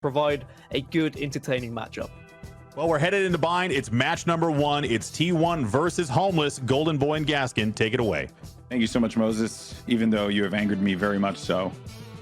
provide a good, entertaining matchup. Well, we're headed into bind. It's match number 1. It's T1 versus Homeless. Golden Boy and Gaskin, take it away. Thank you so much, Moses, even though you have angered me very much so.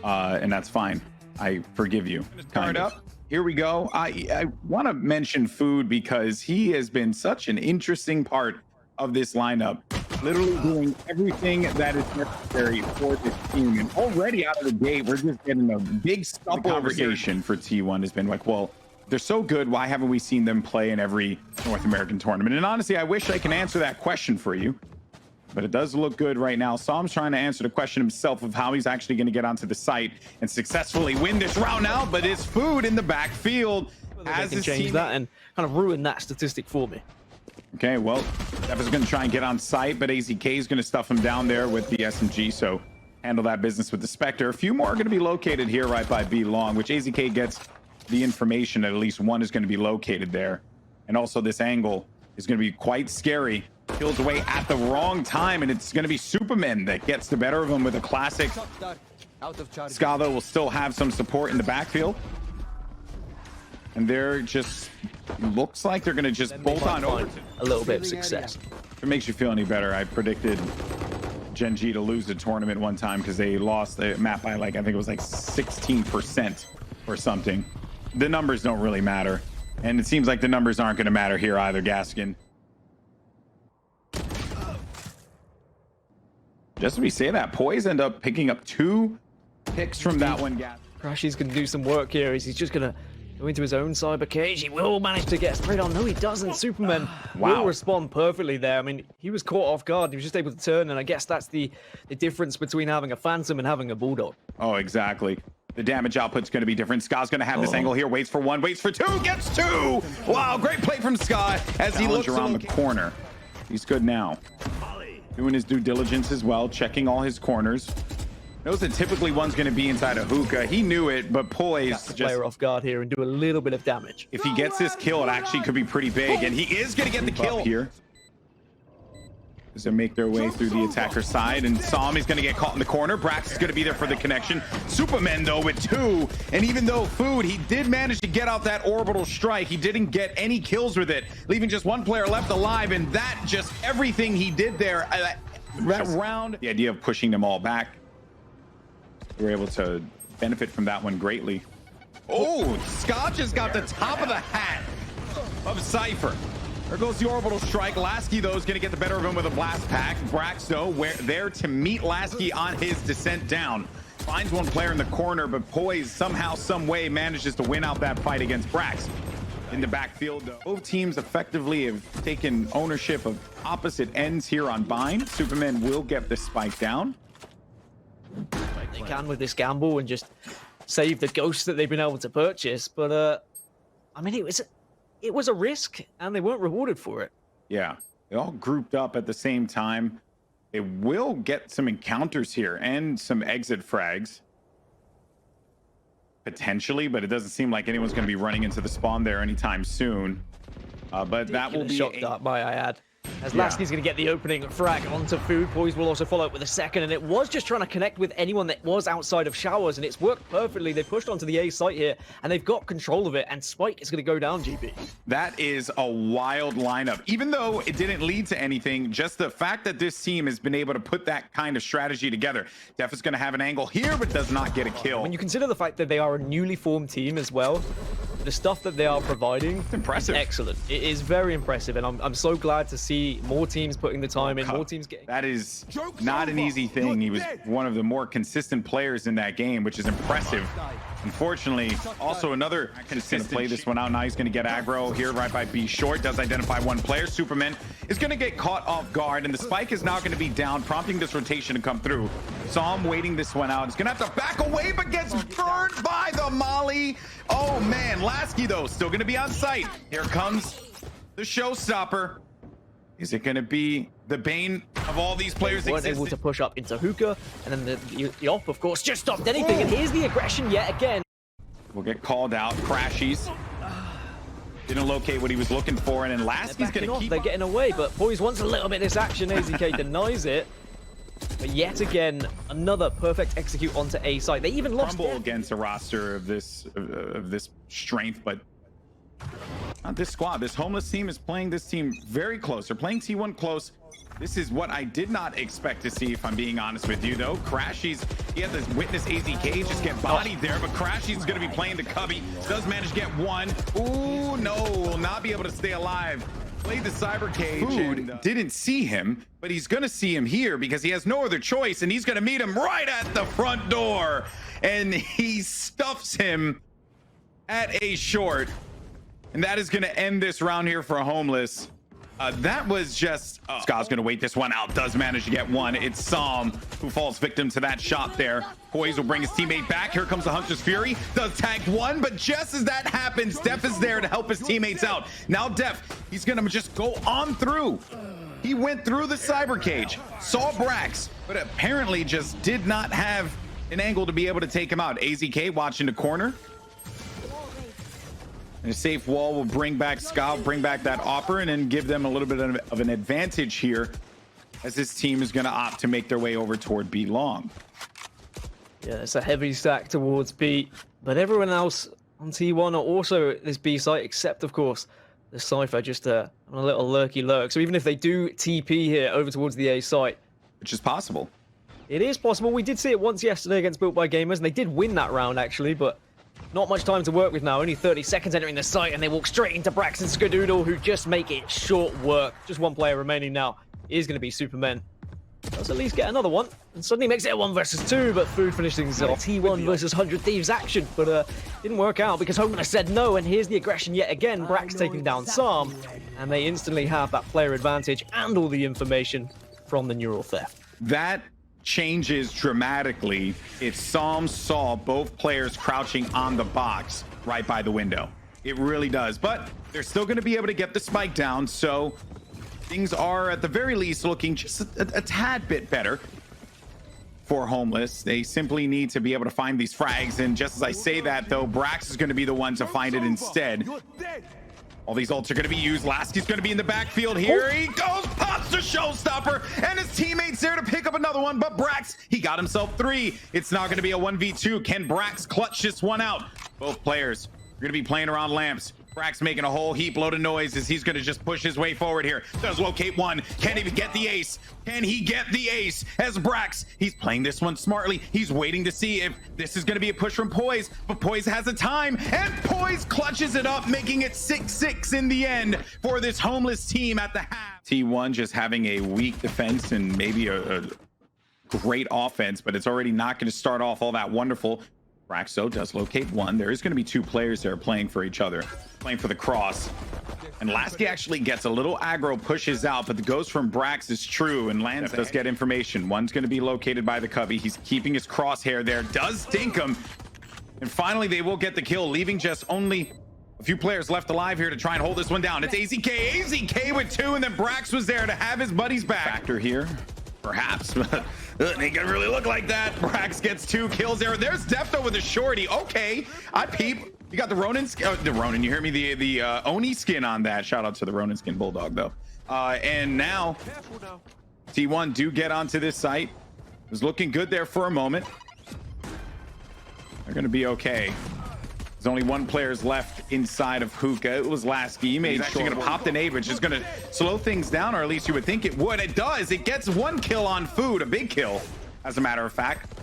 And that's fine. I forgive you. Card up. Here we go. I want to mention Food because he has been such an interesting part of this lineup. Literally doing everything that is necessary for this team. And already out of the gate, we're just getting a big scuffle. Conversation for T1 has been like, well, they're so good. Why haven't we seen them play in every North American tournament? And honestly, I wish I can answer that question for you. But it does look good right now. Psalm's trying to answer the question himself of how he's actually going to get onto the site and successfully win this round out. But it's Food in the backfield. As they can change that and kind of ruin that statistic for me. Okay, well, Def is going to try and get on site, but AZK is going to stuff him down there with the SMG. So handle that business with the Spectre. A few more are going to be located here right by B long, which AZK gets the information that at least one is going to be located there. And also this angle is going to be quite scary. Kills away at the wrong time, and it's going to be Superman that gets the better of him with a classic. Ska, though, will still have some support in the backfield. And they're just, looks like they're going to just bolt on over. A little bit of success. If it makes you feel any better, I predicted Gen.G to lose the tournament one time because they lost the map by like, I think it was like 16% or something. The numbers don't really matter. And it seems like the numbers aren't going to matter here either, Gaskin. Just as we say that, Poise end up picking up 2 picks from that one. Crashy's going to do some work here. He's just going to go into his own cyber cage. He will manage to get straight on. No, he doesn't. Superman will respond perfectly there. I mean, he was caught off guard. He was just able to turn, and I guess that's the difference between having a Phantom and having a Bulldog. Oh, exactly. The damage output's going to be different. Ska's going to have this angle here. Waits for 1, waits for 2, gets 2. Wow, great play from Ska as he looks around the corner. He's good now. Doing his due diligence as well, checking all his corners. Knows that typically one's going to be inside a hookah. He knew it, but Poise just player off guard here and do a little bit of damage. If he gets this kill, it actually could be pretty big, and he is going to get the kill here. As they make their way through the attacker side, and Psalm is going to get caught in the corner. Brax is going to be there for the connection. Superman, though, with 2, and even though Food, he did manage to get out that orbital strike, he didn't get any kills with it, leaving just 1 player left alive, and that just everything he did there, that round, the idea of pushing them all back, we were able to benefit from that one greatly. Oh, Scotch has got the top of the hat of Cypher. There goes the orbital strike. Lasky, though, is going to get the better of him with a blast pack. Brax, though, there to meet Lasky on his descent down. Finds 1 player in the corner, but Poise somehow, some way manages to win out that fight against Brax. In the backfield, though, both teams effectively have taken ownership of opposite ends here on Bind. Superman will get the spike down. They can with this gamble and just save the ghosts that they've been able to purchase, but I mean, it was a risk, and they weren't rewarded for it. Yeah, they all grouped up at the same time. They will get some encounters here and some exit frags. Potentially, but it doesn't seem like anyone's going to be running into the spawn there anytime soon. But that will be shot dart, might I add. As Lasky's going to get the opening frag onto Food. Poise will also follow up with a second, and it was just trying to connect with anyone that was outside of showers, and it's worked perfectly. They pushed onto the A site here, and they've got control of it, and Spike is going to go down, GB. That is a wild lineup. Even though it didn't lead to anything, just the fact that this team has been able to put that kind of strategy together. Def is going to have an angle here, but does not get a kill. When you consider the fact that they are a newly formed team as well, the stuff that they are providing is impressive. Excellent. It is very impressive, and I'm so glad to see more teams putting the time in, more teams getting... That is not an easy thing. He was one of the more consistent players in that game, which is impressive. Unfortunately, also another consistent play this one out. Now he's going to get aggro here right by B short. Does identify 1 player. Superman is going to get caught off guard, and the spike is now going to be down, prompting this rotation to come through. Psalm waiting this one out. He's going to have to back away, but gets burned by the molly. Oh, man. Lasky, though, still going to be on site. Here comes the showstopper. Is it going to be the bane of all these players? They weren't able to push up into hookah, and then the op, of course, just stopped anything. And here's the aggression yet again. Will get called out. Crashies didn't locate what he was looking for, and then Lasky's going to keep. They're getting away, but Poise wants a little bit of this action. AZK denies it. But yet again, another perfect execute onto A site. They even lost Crumble against a roster of this strength, but not this squad. This Homeless team is playing this team very close. They're playing T1 close. This is what I did not expect to see, if I'm being honest with you, though. Crashy's, he had to witness AZK just get bodied there, but Crashy's going to be playing the cubby. Does manage to get one. Ooh, no, will not be able to stay alive. Played the cyber cage and didn't see him, but he's going to see him here because he has no other choice, and he's going to meet him right at the front door, and he stuffs him at a short, and that is going to end this round here for Homeless. That was just Ska's gonna wait this one out. Does manage to get one. It's Som who falls victim to that shot there. Poise will bring his teammate back. Here comes the Hunter's Fury. Does tag one, but just as that happens, Def is there to help his teammates out. Now Def, he's gonna just go on through. He went through the cyber cage, saw Brax, but apparently just did not have an angle to be able to take him out. AZK watching the corner. And a safe wall will bring back Ska, bring back that Opper, and then give them a little bit of an advantage here, as this team is going to opt to make their way over toward B long. Yeah, it's a heavy stack towards B, but everyone else on T1 are also at this B site, except, of course, the Cypher just on a little lurky lurk. So even if they do TP here over towards the A site, Which is possible. it is possible. We did see it once yesterday against Built by Gamers, and they did win that round, actually, but not much time to work with now. Only 30 seconds entering the site, and they walk straight into Brax and Skadoodle, who just make it short work. Just one player remaining now. It is going to be Supermen. Does at least get another one, and suddenly makes it a 1 versus 2, but Food finishes things off. T1 versus 100 Thieves action, but didn't work out because Homeless said no, and here's the aggression yet again. Brax taking down Sam, and they instantly have that player advantage and all the information from the neural theft. That changes dramatically if Psalm saw both players crouching on the box right by the window. It really does, but they're still going to be able to get the spike down, so things are at the very least looking just a tad bit better for Homeless. They simply need to be able to find these frags, and just as I say that, though, Brax is going to be the one to find it instead. All these ults are going to be used. Lasky's going to be in the backfield here. He goes, pops the showstopper, and his teammate's there to pick up another one, but Brax, he got himself 3. It's not going to be a 1v2. Can Brax clutch this one out? Both players are going to be playing around lamps. Brax making a whole heap load of noise as he's going to just push his way forward here. Does locate one. Can he get the ace? Can he get the ace? As Brax, he's playing this one smartly. He's waiting to see if this is going to be a push from Poise, but Poise has a time, and Poise clutches it up, making it 6-6 in the end for this Homeless team at the half. T1 just having a weak defense and maybe a great offense, but it's already not going to start off all that wonderful. Braxo does locate one. There is going to be 2 players there playing for each other, playing for the cross. And Lasky actually gets a little aggro, pushes out, but the ghost from Brax is true, and Lance does get information. One's going to be located by the cubby. He's keeping his crosshair there, does dink him. And finally, they will get the kill, leaving just only a few players left alive here to try and hold this one down. It's AZK. AZK with 2, and then Brax was there to have his buddies back. Factor here. Perhaps, but it ain't gonna really look like that. Brax gets 2 kills there. There's Defto with a shorty. Okay, I peep. You got the Ronin skin. The Ronin, you hear me? The Oni skin on that. Shout out to the Ronin skin Bulldog, though. And now T1 do get onto this site. It was looking good there for a moment. They're gonna be okay. There's only 1 player's left inside of Hookah. It was Lasky. He made actually going to pop the nade, which is going to slow things down, or at least you would think it would. It does. It gets 1 kill on Food, a big kill, as a matter of fact.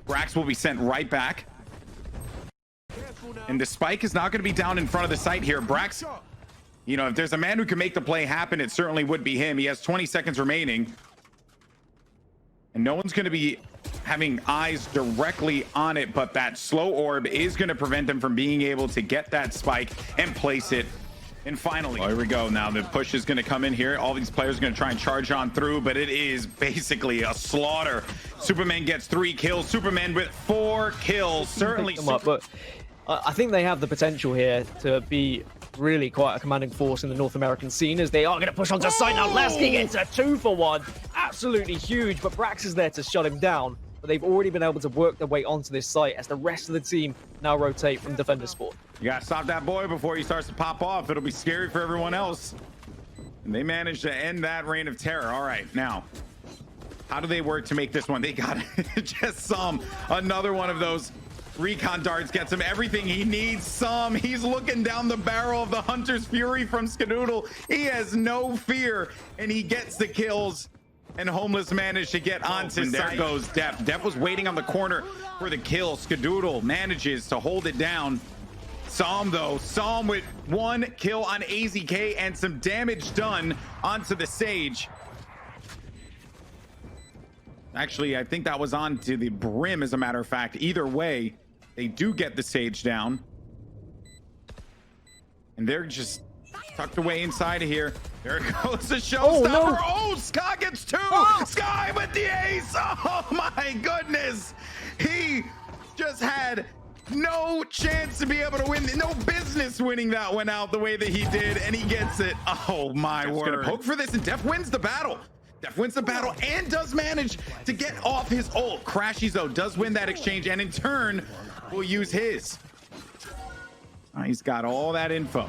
Brax will be sent right back. And the spike is not going to be down in front of the site here. Brax, you know, if there's a man who can make the play happen, it certainly would be him. He has 20 seconds remaining. And no one's going to be having eyes directly on it, but that slow orb is going to prevent them from being able to get that spike and place it. And finally, here we go. Now the push is going to come in here. All these players are going to try and charge on through, but it is basically a slaughter. Superman gets 3 kills. Superman with 4 kills. Certainly. But I think they have the potential here to be really quite a commanding force in the North American scene, as they are going to push onto site now. Lasky gets a 2 for 1. Absolutely huge, but Brax is there to shut him down. But they've already been able to work their way onto this site as the rest of the team now rotate from Defender Sport. You gotta stop that boy before he starts to pop off. It'll be scary for everyone else. And they managed to end that reign of terror. All right, now How do they work to make this one? They got just some. Another one of those recon darts gets him everything he needs. Some. He's looking down the barrel of the Hunter's Fury from Skadoodle. He has no fear, and he gets the kills. And Homeless managed to get onto site. There goes Def. Def was waiting on the corner for the kill. Skadoodle manages to hold it down. Psalm though, Psalm with 1 kill on AZK and some damage done onto the Sage. Actually, I think that was on to the Brim, as a matter of fact. Either way, they do get the Sage down. And they're just tucked away inside of here. There goes the showstopper. No. Oh, Sky gets 2. Sky with the ace. Oh my goodness. He just had no chance to be able to win. No business winning that one out the way that he did. And he gets it. Oh my word. Gonna poke for this, and Def wins the battle. Def wins the battle and does manage to get off his ult. Crashies though does win that exchange, and in turn will use his. He's got all that info.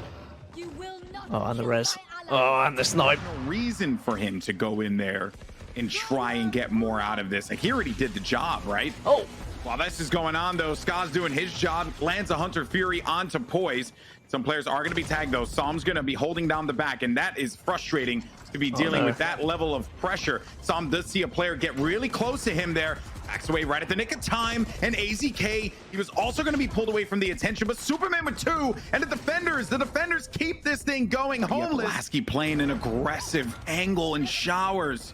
Oh, and the res. Oh, and the snipe. No reason for him to go in there and try and get more out of this. Like, he already did the job, right? Oh. While this is going on though, Ska's doing his job, lands a Hunter Fury onto Poise. Some players are going to be tagged though. Psalm's going to be holding down the back, and that is frustrating to be dealing with that level of pressure. Psalm does see a player get really close to him there. Backs away right at the nick of time, and AZK, he was also going to be pulled away from the attention, but Superman with 2, and the defenders keep this thing going. Homeless. Lasky playing an aggressive angle and showers.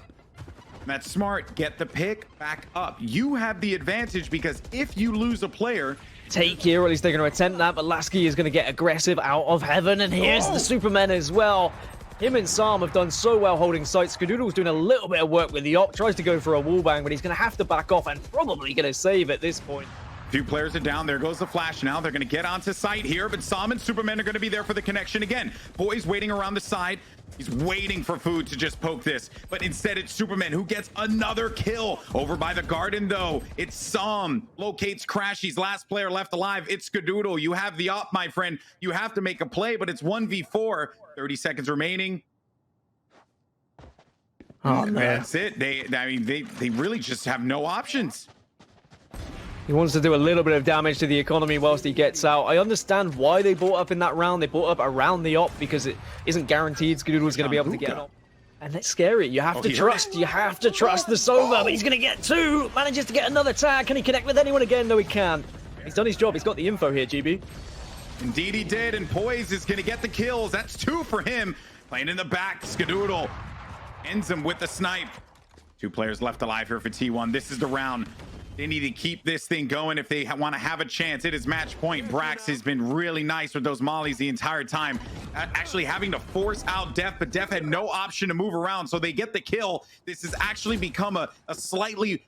That's smart. Get the pick back up. You have the advantage, because if you lose a player, take here, or at least they're going to attempt that, but Lasky is going to get aggressive out of heaven, and here's the Superman as well. Him and Psalm have done so well holding sight. Skadoodle's doing a little bit of work with the op, tries to go for a wallbang, but he's going to have to back off and probably going to save at this point. 2 players are down. There goes the flash now. They're going to get onto site here, but Psalm and Superman are going to be there for the connection again. Boy's waiting around the side. He's waiting for Food to just poke this, but instead it's Superman who gets another kill. Over by the garden though, it's Psalm. Locates Crashy's last player left alive. It's Skadoodle. You have the op, my friend. You have to make a play, but it's 1v4. 30 seconds remaining. Oh man, that's it. They really just have no options. He wants to do a little bit of damage to the economy whilst he gets out. I understand why they bought up in that round. They bought up around the op because it isn't guaranteed Skadoodle is going to be able to get an op. And it's scary. You have to trust. You have to trust the Sova, but he's going to get 2. Manages to get another tag. Can he connect with anyone again? No, he can't. He's done his job. He's got the info here, GB. Indeed he did, and Poise is going to get the kills. That's 2 for him. Playing in the back, Skadoodle ends him with the snipe. 2 players left alive here for T1. This is the round. They need to keep this thing going if they want to have a chance. It is match point. Brax has been really nice with those mollies the entire time. Actually having to force out Def, but Def had no option to move around, so they get the kill. This has actually become a slightly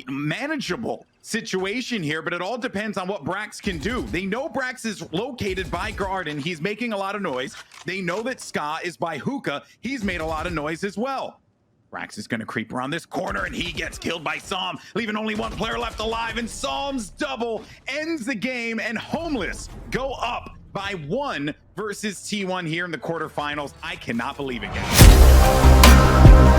manageable situation here, but it all depends on what Brax can do. They know Brax is located by Garden. He's making a lot of noise. They know that Ska is by Hookah. He's made a lot of noise as well. Brax is going to creep around this corner, and he gets killed by Psalm, leaving only 1 player left alive, and Psalm's double ends the game, and Homeless go up by 1 versus T1 here in the quarterfinals. I cannot believe it, guys.